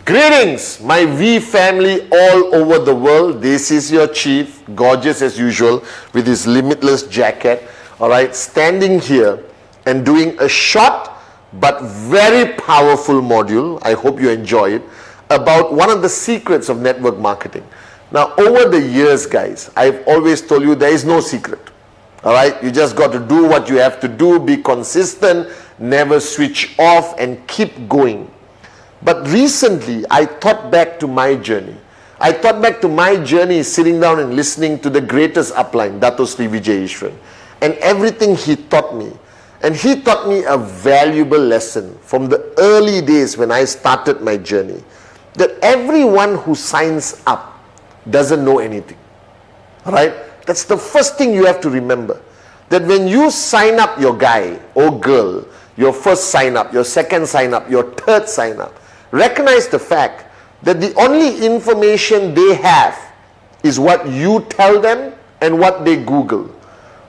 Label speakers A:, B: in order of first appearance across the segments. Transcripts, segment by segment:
A: Greetings, my V family all over the world. This is your chief, gorgeous as usual, with his limitless jacket. All right, standing here and doing a short but very powerful module. I hope you enjoy it, about one of the secrets of network marketing. Now, over the years, guys, I've always told you there is no secret. All right, you just got to do what you have to do, be consistent, never switch off, and keep going. But recently, I thought back to my journey. I thought back to my journey sitting down and listening to the greatest upline, Dato Sri Vijay Ishwaran, and everything he taught me. And he taught me a valuable lesson from the early days when I started my journey, that everyone who signs up doesn't know anything. All right? That's the first thing you have to remember. That when you sign up your guy or girl, your first sign up, your second sign up, your third sign up, recognize the fact that the only information they have is what you tell them and what they Google.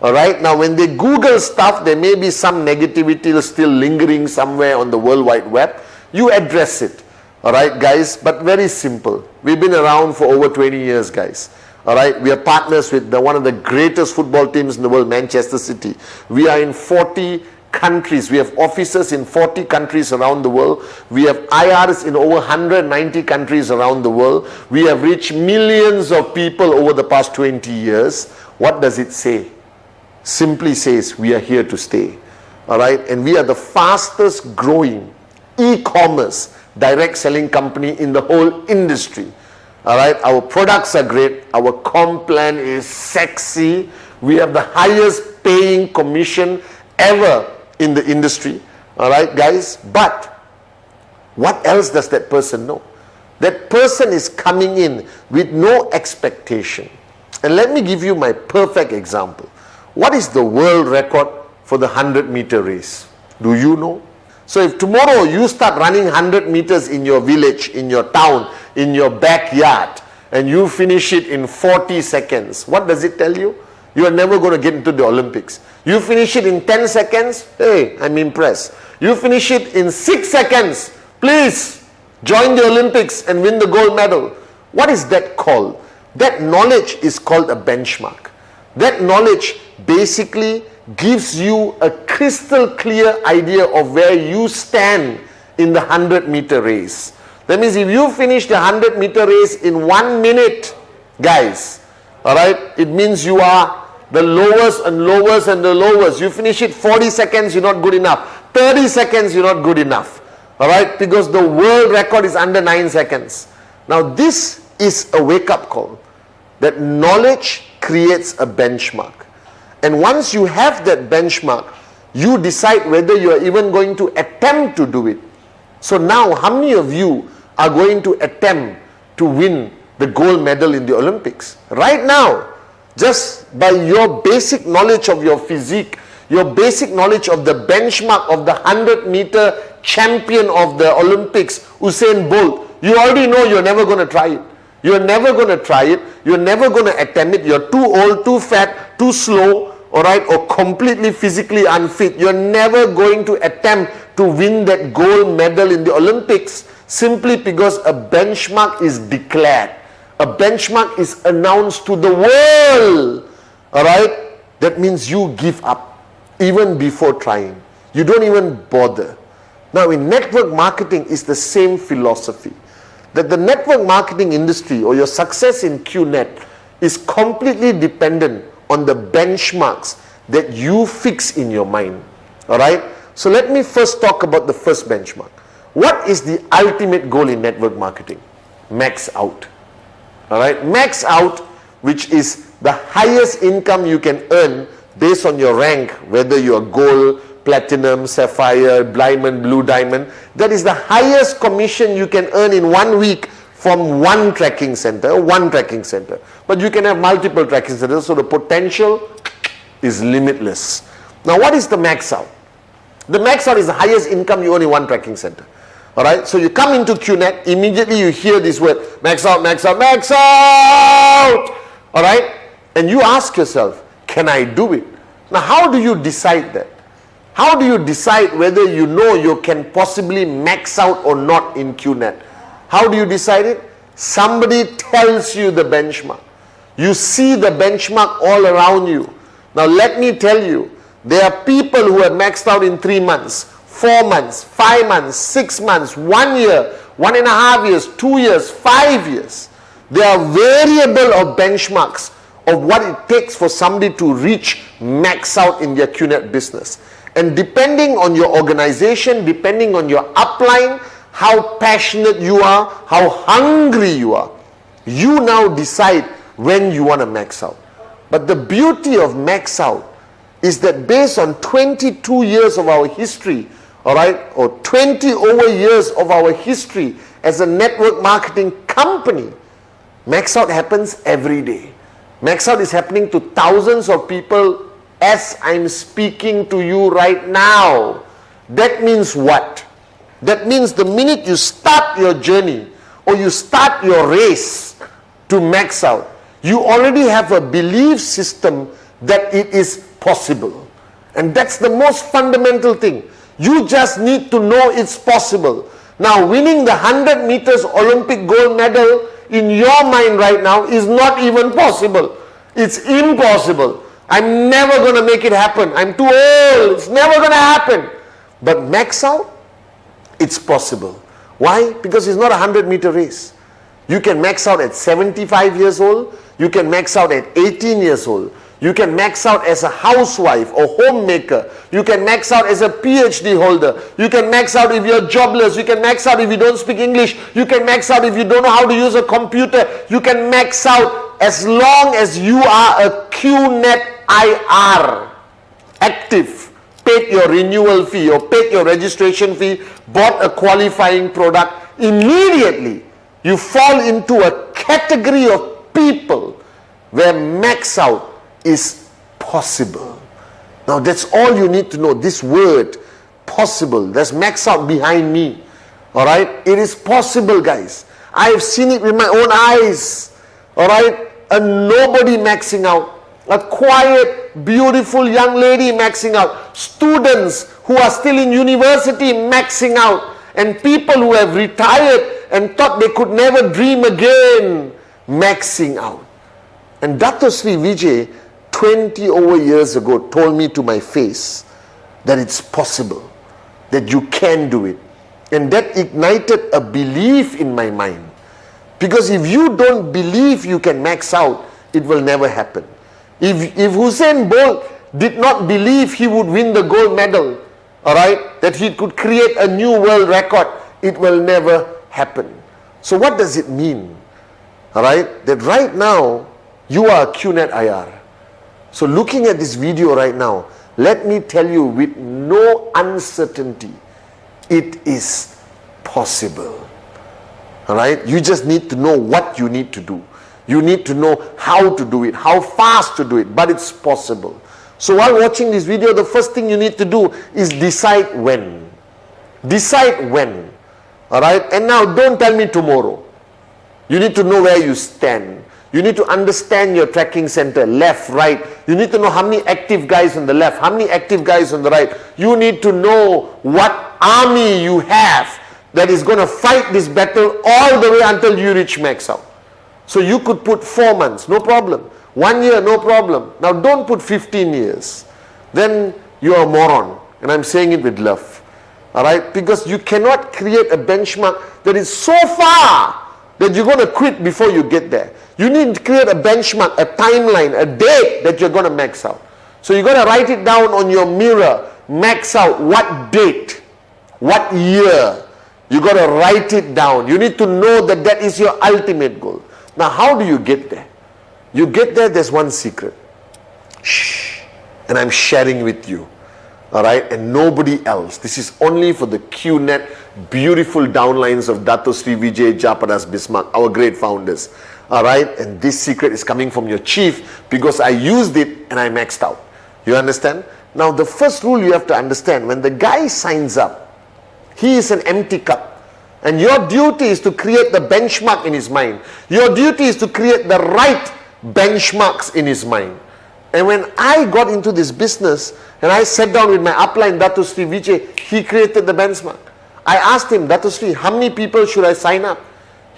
A: All right. Now, when they Google stuff, there may be some negativity still lingering somewhere on the World Wide Web. You address it. All right, guys. But very simple. We've been around for over 20 years, guys. All right. We are partners with one of the greatest football teams in the world, Manchester City. We are in 40 countries. We have offices in 40 countries around the world. We have IRs in over 190 countries around the world. We have reached millions of people over the past 20 years. What does it say? Simply says we are here to stay. All right, and we are the fastest growing e-commerce direct selling company in the whole industry. All right, our products are great. Our comp plan is sexy. We have the highest paying commission ever in the industry. All right, guys. But what else does that person know? That person is coming in with no expectation. And let me give you my perfect example. What is the world record for the 100-meter race? Do you know? So if tomorrow you start running 100 meters in your village, in your town, in your backyard, and you finish it in 40 seconds, what does it tell you? You are never going to get into the Olympics. You finish it in 10 seconds, hey, I'm impressed. You finish it in 6 seconds, please join the Olympics and win the gold medal. What is that called? That knowledge is called a benchmark. That knowledge basically gives you a crystal clear idea of where you stand in the 100-meter race. That means if you finish the 100-meter race in 1 minute, guys, all right, it means you are the lowest and lowest and the lowest. You finish it 40 seconds, you're not good enough. 30 seconds, you're not good enough. All right, because the world record is under 9 seconds. Now, this is a wake-up call. That knowledge creates a benchmark. And once you have that benchmark, you decide whether you are even going to attempt to do it. So now, how many of you are going to attempt to win the gold medal in the Olympics? Right now, just by your basic knowledge of your physique, your basic knowledge of the benchmark of the 100-meter champion of the Olympics, Usain Bolt, you already know you're never going to try it. You're never going to try it. You're never going to attempt it. You're too old, too fat, too slow, all right, or completely physically unfit. You're never going to attempt to win that gold medal in the Olympics simply because a benchmark is declared. A benchmark is announced to the world. All right? That means you give up even before trying. You don't even bother. Now, in network marketing, it's the same philosophy. That the network marketing industry or your success in QNet is completely dependent on the benchmarks that you fix in your mind. All right? So let me first talk about the first benchmark. What is the ultimate goal in network marketing? Max out. All right? Max out, which is the highest income you can earn based on your rank, whether you are gold, platinum, sapphire, diamond, blue diamond. That is the highest commission you can earn in 1 week from one tracking center. But you can have multiple tracking centers, so the potential is limitless. Now, what is the max out? The max out is the highest income you earn in one tracking center. All right, so you come into QNet, immediately you hear this word, max out, max out, max out. All right, and you ask yourself, can I do it? Now, how do you decide that? How do you decide whether you know you can possibly max out or not in QNet? How do you decide it? Somebody tells you the benchmark. You see the benchmark all around you. Now let me tell you, there are people who have maxed out in 3 months, 4 months, 5 months, 6 months, 1 year, 1.5 years, 2 years, 5 years. There are variable of benchmarks of what it takes for somebody to reach max out in their QNet business. And depending on your organization, depending on your upline, how passionate you are, how hungry you are, you now decide when you want to max out. But the beauty of max out is that based on 22 years of our history, all right, or 20 over years of our history as a network marketing company, max out happens every day. Max out is happening to thousands of people as I'm speaking to you right now. That means what? That means the minute you start your journey or you start your race to max out, you already have a belief system that it is possible. And that's the most fundamental thing. You just need to know it's possible. Now, winning the 100 meters Olympic gold medal in your mind right now is not even possible. It's impossible. I'm never going to make it happen. I'm too old. It's never going to happen. But max out, it's possible. Why? Because it's not a 100-meter race. You can max out at 75 years old. You can max out at 18 years old. You can max out as a housewife or homemaker. You can max out as a PhD holder. You can max out if you're jobless. You can max out if you don't speak English. You can max out if you don't know how to use a computer. You can max out as long as you are a QNet IR, active, paid your renewal fee or paid your registration fee, bought a qualifying product. Immediately, you fall into a category of people where max out is possible. Now that's all you need to know. This word, possible, there's max out behind me. Alright, it is possible, guys. I have seen it with my own eyes. Alright, a nobody maxing out, a quiet, beautiful young lady maxing out, students who are still in university maxing out, and people who have retired and thought they could never dream again maxing out. And Dato Sri Vijay 20 over years ago told me to my face that it's possible, that you can do it. And that ignited a belief in my mind. Because if you don't believe you can max out, it will never happen. If Usain Bolt did not believe he would win the gold medal, alright, that he could create a new world record, it will never happen. So what does it mean? Alright, that right now, you are a QNet IR. So looking at this video right now, let me tell you with no uncertainty, it is possible. Alright, you just need to know what you need to do. You need to know how to do it, how fast to do it, but it's possible. So while watching this video, the first thing you need to do is decide when. Decide when. Alright, and now don't tell me tomorrow. You need to know where you stand. You need to understand your tracking center, left, right. You need to know how many active guys on the left, how many active guys on the right. You need to know what army you have that is going to fight this battle all the way until you reach max out. So you could put 4 months, no problem. 1 year, no problem. Now don't put 15 years. Then you are a moron. And I'm saying it with love. Alright? Because you cannot create a benchmark that is so far that you're going to quit before you get there. You need to create a benchmark, a timeline, a date that you're going to max out. So you're going to write it down on your mirror. Max out what date, what year. You got to write it down. You need to know that that is your ultimate goal. Now, how do you get there? You get there, there's one secret. Shh. And I'm sharing with you. Alright? And nobody else. This is only for the QNet beautiful downlines of Dato Sri Vijay Japadas Bismarck, our great founders. Alright? And this secret is coming from your chief because I used it and I maxed out. You understand? Now, the first rule you have to understand, when the guy signs up, he is an empty cup. And your duty is to create the benchmark in his mind. Your duty is to create the right benchmarks in his mind. And when I got into this business and I sat down with my upline, Dato Sri Vijay, he created the benchmark. I asked him, Dato Sri, how many people should I sign up?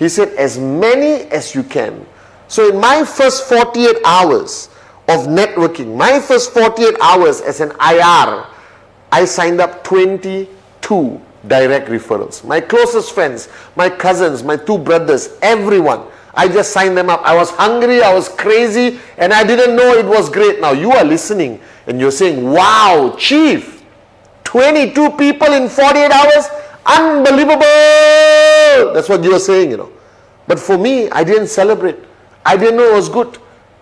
A: He said, as many as you can. So in my first 48 hours of networking, my first 48 hours as an IR, I signed up 22 direct referrals. My closest friends, my cousins, my two brothers, everyone. I just signed them up. I was hungry, I was crazy, and I didn't know it was great. Now you are listening and you're saying, wow, Chief, 22 people in 48 hours? Unbelievable! That's what you are saying, you know. But for me, I didn't celebrate. I didn't know it was good,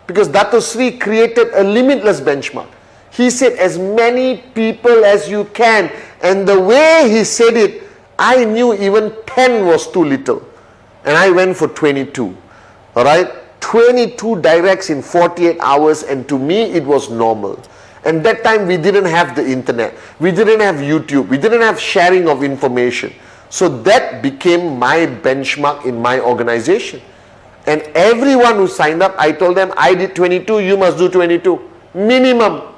A: because Dato Sri created a limitless benchmark. He said, as many people as you can. And the way he said it, I knew even 10 was too little. And I went for 22. All right? 22 directs in 48 hours, and to me, it was normal. And that time, we didn't have the internet. We didn't have YouTube. We didn't have sharing of information. So that became my benchmark in my organization. And everyone who signed up, I told them, I did 22, you must do 22. Minimum.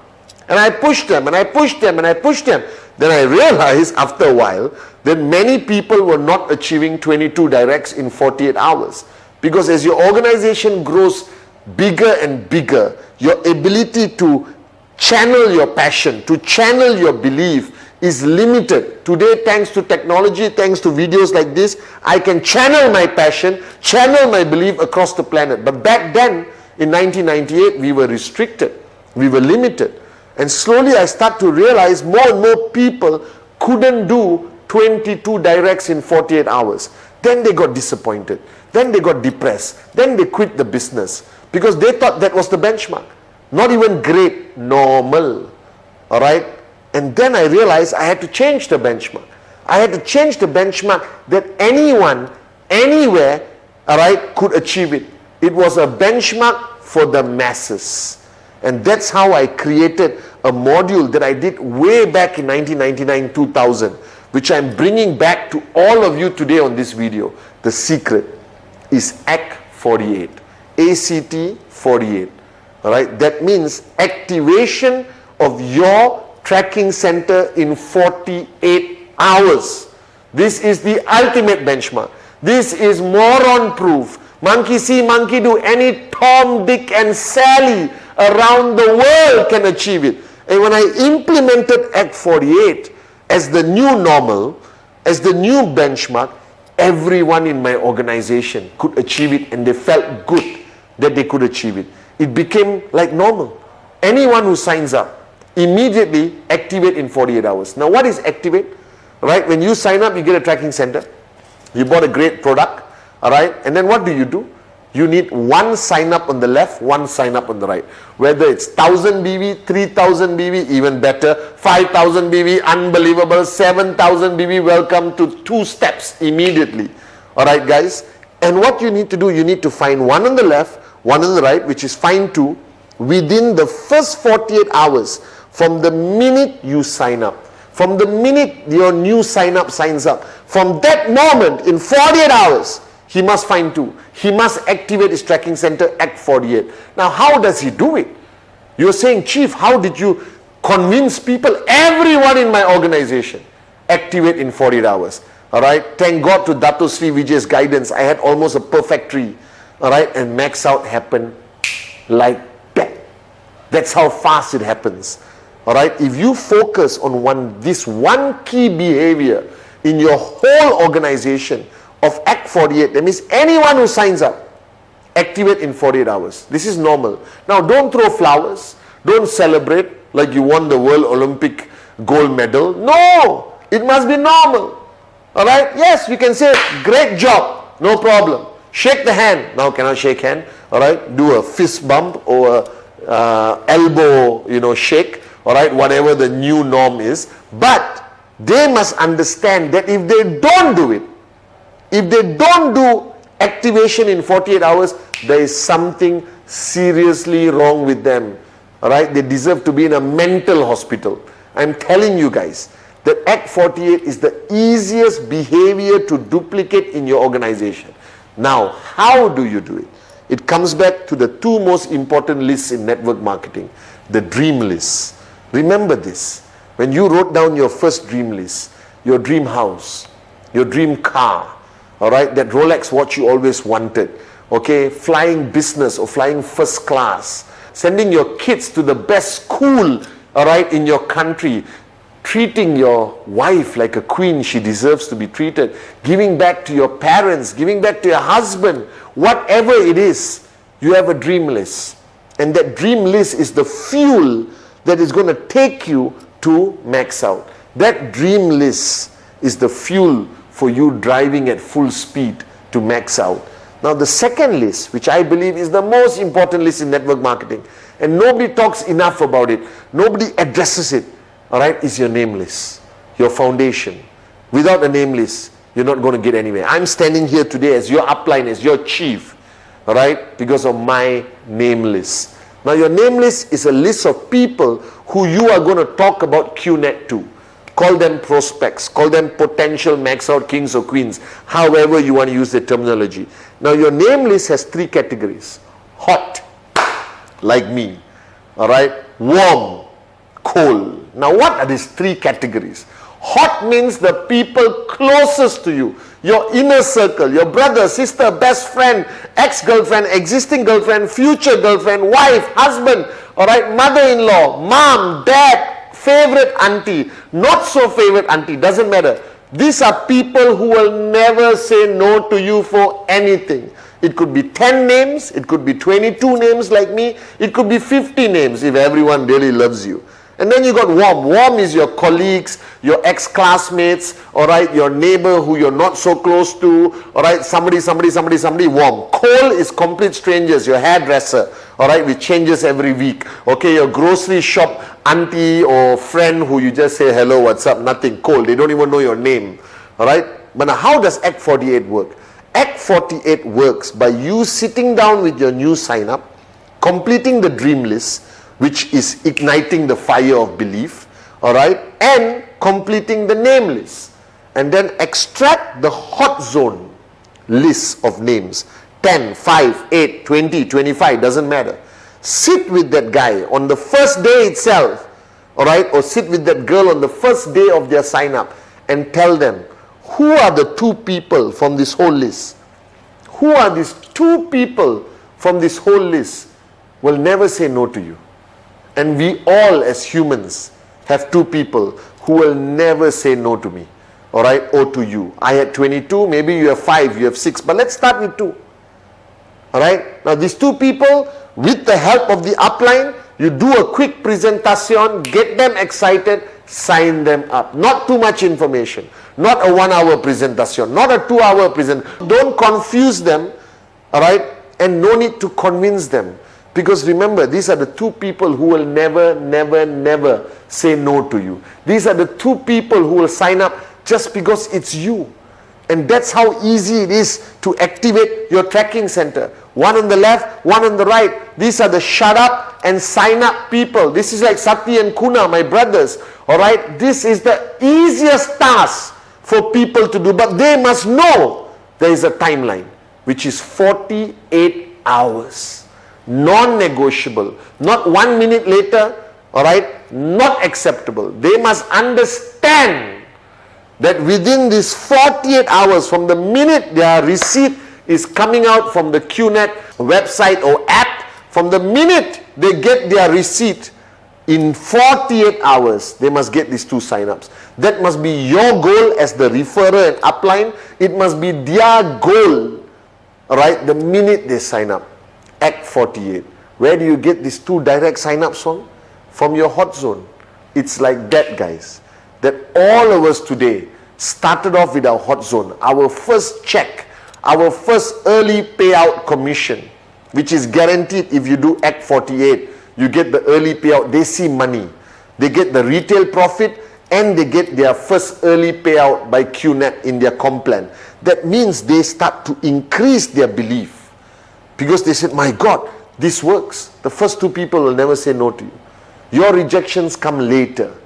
A: And I pushed them, and I pushed them, and I pushed them. Then I realized after a while that many people were not achieving 22 directs in 48 hours. Because as your organization grows bigger and bigger, your ability to channel your passion, to channel your belief is limited. Today, thanks to technology, thanks to videos like this, I can channel my passion, channel my belief across the planet. But back then, in 1998, we were restricted. We were limited. And slowly I start to realize more and more people couldn't do 22 directs in 48 hours. Then they got disappointed. Then they got depressed. Then they quit the business because they thought that was the benchmark. Not even great, normal. All right? And then I realized I had to change the benchmark. I had to change the benchmark that anyone, anywhere, all right, could achieve it. It was a benchmark for the masses. And that's how I created a module that I did way back in 1999-2000, which I'm bringing back to all of you today on this video. The secret is ACT 48. ACT 48. All right? That means activation of your tracking center in 48 hours. This is the ultimate benchmark. This is moron proof. Monkey see, monkey do. Any Tom, Dick and Sally around the world can achieve it. And when I implemented ACT 48 as the new normal, as the new benchmark, everyone in my organization could achieve it, and they felt good that they could achieve it. It became like normal. Anyone who signs up, immediately activate in 48 hours. Now what is activate? Right? When you sign up, you get a tracking center. You bought a great product. All right? And then what do? You need one sign up on the left, one sign up on the right. Whether it's 1000 BV, 3000 BV, even better, 5000 BV, unbelievable, 7000 BV, welcome to 2 steps immediately. All right, guys? And what you need to do, you need to find one on the left, one on the right, which is find 2, within the first 48 hours from the minute you sign up. From the minute your new signs up, from that moment in 48 hours, he must find 2. He must activate his tracking center, ACT 48. Now, how does he do it? You're saying, Chief, how did you convince people? Everyone in my organization activate in 48 hours. All right. Thank God to Dato Sri Vijay's guidance. I had almost a perfect tree. All right. And max out happened like that. That's how fast it happens. All right. If you focus on this one key behavior in your whole organization of ACT 48, that means anyone who signs up, activate in 48 hours. This is normal. Now, don't throw flowers. Don't celebrate like you won the World Olympic gold medal. No, it must be normal. All right? Yes, you can say, great job, no problem. Shake the hand. Now, cannot shake hand. All right? Do a fist bump or a elbow, shake. All right? Whatever the new norm is. But they must understand that if they don't do it, if they don't do activation in 48 hours, there is something seriously wrong with them. All right? They deserve to be in a mental hospital. I'm telling you guys that ACT 48 is the easiest behavior to duplicate in your organization. Now, how do you do it? It comes back to the 2 most important lists in network marketing. The dream list. Remember this. When you wrote down your first dream list, your dream house, your dream car, all right, that Rolex watch you always wanted, okay, flying business or flying first class, sending your kids to the best school, all right, in your country, treating your wife like a queen she deserves to be treated, giving back to your parents, giving back to your husband, whatever it is, you have a dream list. And that dream list is the fuel that is going to take you to max out. That dream list is the fuel for you driving at full speed to max out. Now the second list, which I believe is the most important list in network marketing, and nobody talks enough about it, nobody addresses it, all right, is your name list, your foundation. Without a name list, you're not going to get anywhere. I'm standing here today as your upline, as your chief, all right, because of my name list. Now your name list is a list of people who you are going to talk about QNet to. Call them prospects, call them potential max out kings or queens, however you want to use the terminology. Now your name list has three categories. Hot, like me, all right, warm, cold. Now what are these three categories? Hot means the people closest to you, your inner circle, your brother, sister, best friend, ex-girlfriend, existing girlfriend, future girlfriend, wife, husband, all right, mother-in-law, mom, dad, favorite auntie, not so favorite auntie, doesn't matter. These are people who will never say no to you for anything. It could be 10 names, it could be 22 names like me, it could be 50 names if everyone really loves you. And then you got warm. Warm is your colleagues, your ex-classmates, all right, your neighbor who you're not so close to, all right, somebody, warm. Cold is complete strangers, your hairdresser, all right, which changes every week. Okay, your grocery shop auntie or friend who you just say hello, what's up, nothing, cold. They don't even know your name, all right. But now how does Act 48 work? Act 48 works by you sitting down with your new sign-up, completing the dream list, which is igniting the fire of belief, all right, and completing the name list, and then extract the hot zone list of names, 10, 5, 8, 20, 25, doesn't matter. Sit with that guy on the first day itself, all right, or sit with that girl on the first day of their sign up and tell them, who are the two people from this whole list? Who are these two people from this whole list will never say no to you? And we all as humans have two people who will never say no to me, all right, or to you. I had 22, maybe you have 5, you have 6, but let's start with 2. All right, now these two people, with the help of the upline, you do a quick presentation, get them excited, sign them up. Not too much information, not a 1-hour presentation, not a 2-hour presentation. Don't confuse them, all right, and no need to convince them. Because remember, these are the two people who will never say no to you. These are the two people who will sign up just because it's you. And that's how easy it is to activate your tracking center. One on the left, one on the right. These are the shut up and sign up people. This is like Sati and Kuna, my brothers. Alright, this is the easiest task for people to do. But they must know there is a timeline, which is 48 hours. Non-negotiable, not 1 minute later, all right, not acceptable. They must understand that within these 48 hours, from the minute their receipt is coming out from the QNet website or app, from the minute they get their receipt, in 48 hours, they must get these 2 signups. That must be your goal as the referrer and upline. It must be their goal, all right, the minute they sign up. Act 48. Where do you get these 2 direct sign-ups from? From your hot zone. It's like that, guys. That all of us today started off with our hot zone. Our first check, our first early payout commission, which is guaranteed if you do Act 48. You get the early payout. They see money. They get the retail profit and they get their first early payout by QNet in their comp plan. That means they start to increase their belief. Because they said, my God, this works. The first 2 people will never say no to you. Your rejections come later.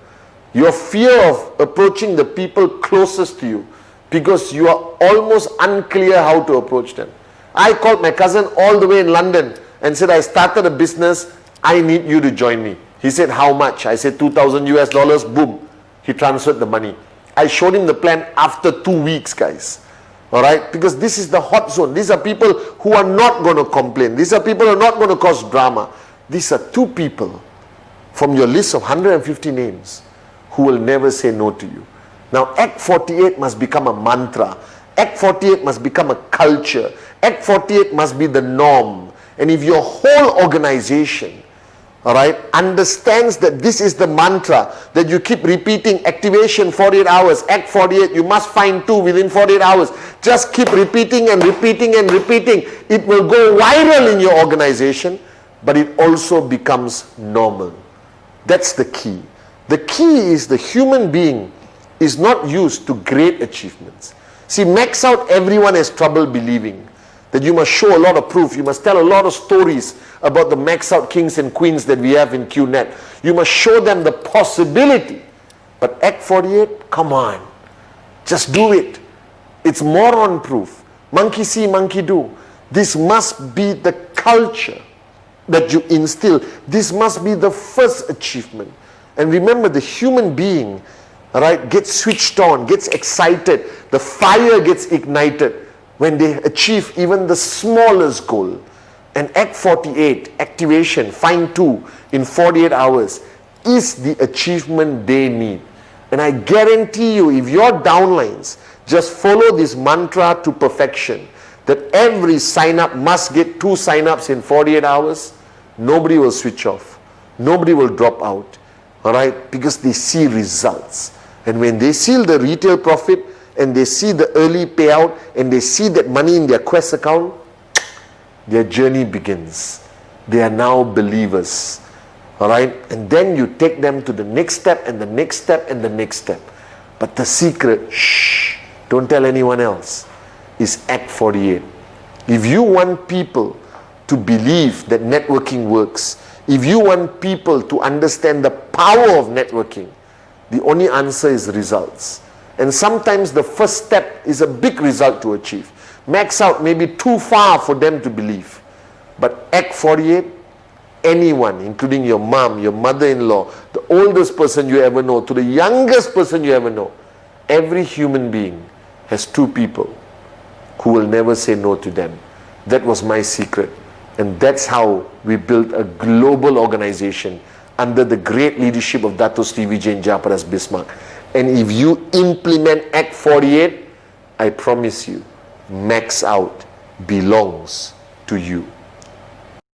A: Your fear of approaching the people closest to you, because you are almost unclear how to approach them. I called my cousin all the way in London and said, I started a business. I need you to join me. He said, how much? I said, $2,000 US. Boom. He transferred the money. I showed him the plan after 2 weeks, guys. All right, because this is the hot zone. These are people who are not going to complain. These are people who are not going to cause drama. These are 2 people from your list of 150 names who will never say no to you. Now, Act 48 must become a mantra. Act 48 must become a culture. Act 48 must be the norm. And if your whole organization, all right, understands that this is the mantra, that you keep repeating activation 48 hours, Act 48, you must find 2 within 48 hours. Just keep repeating and repeating and repeating. It will go viral in your organization, but it also becomes normal. That's the key. The key is the human being is not used to great achievements. See, max out, everyone has trouble believing that you must show a lot of proof. You must tell a lot of stories about the max out kings and queens that we have in QNet. You must show them the possibility. But Act 48, come on, just do it. It's moron proof. Monkey see, monkey do. This must be the culture that you instill. This must be the first achievement. And remember, the human being, right, gets switched on, gets excited. The fire gets ignited when they achieve even the smallest goal. And Act 48, activation, find 2 in 48 hours, is the achievement they need. And I guarantee you, if your downlines just follow this mantra to perfection, that every sign-up must get 2 sign-ups in 48 hours, nobody will switch off. Nobody will drop out. All right? Because they see results. And when they see the retail profit, and they see the early payout, and they see that money in their Quest account, their journey begins. They are now believers. All right? And then you take them to the next step, and the next step, and the next step. But the secret, shh, don't tell anyone else, is Act 48. If you want people to believe that networking works, if you want people to understand the power of networking, the only answer is results. And sometimes the first step is a big result to achieve. Max out may be too far for them to believe. But Act 48, anyone, including your mom, your mother-in-law, the oldest person you ever know, to the youngest person you ever know, every human being has 2 people who will never say no to them. That was my secret. And that's how we built a global organization under the great leadership of Dato Sri Vijay Japaras Bismarck. And if you implement Act 48, I promise you, max out belongs to you.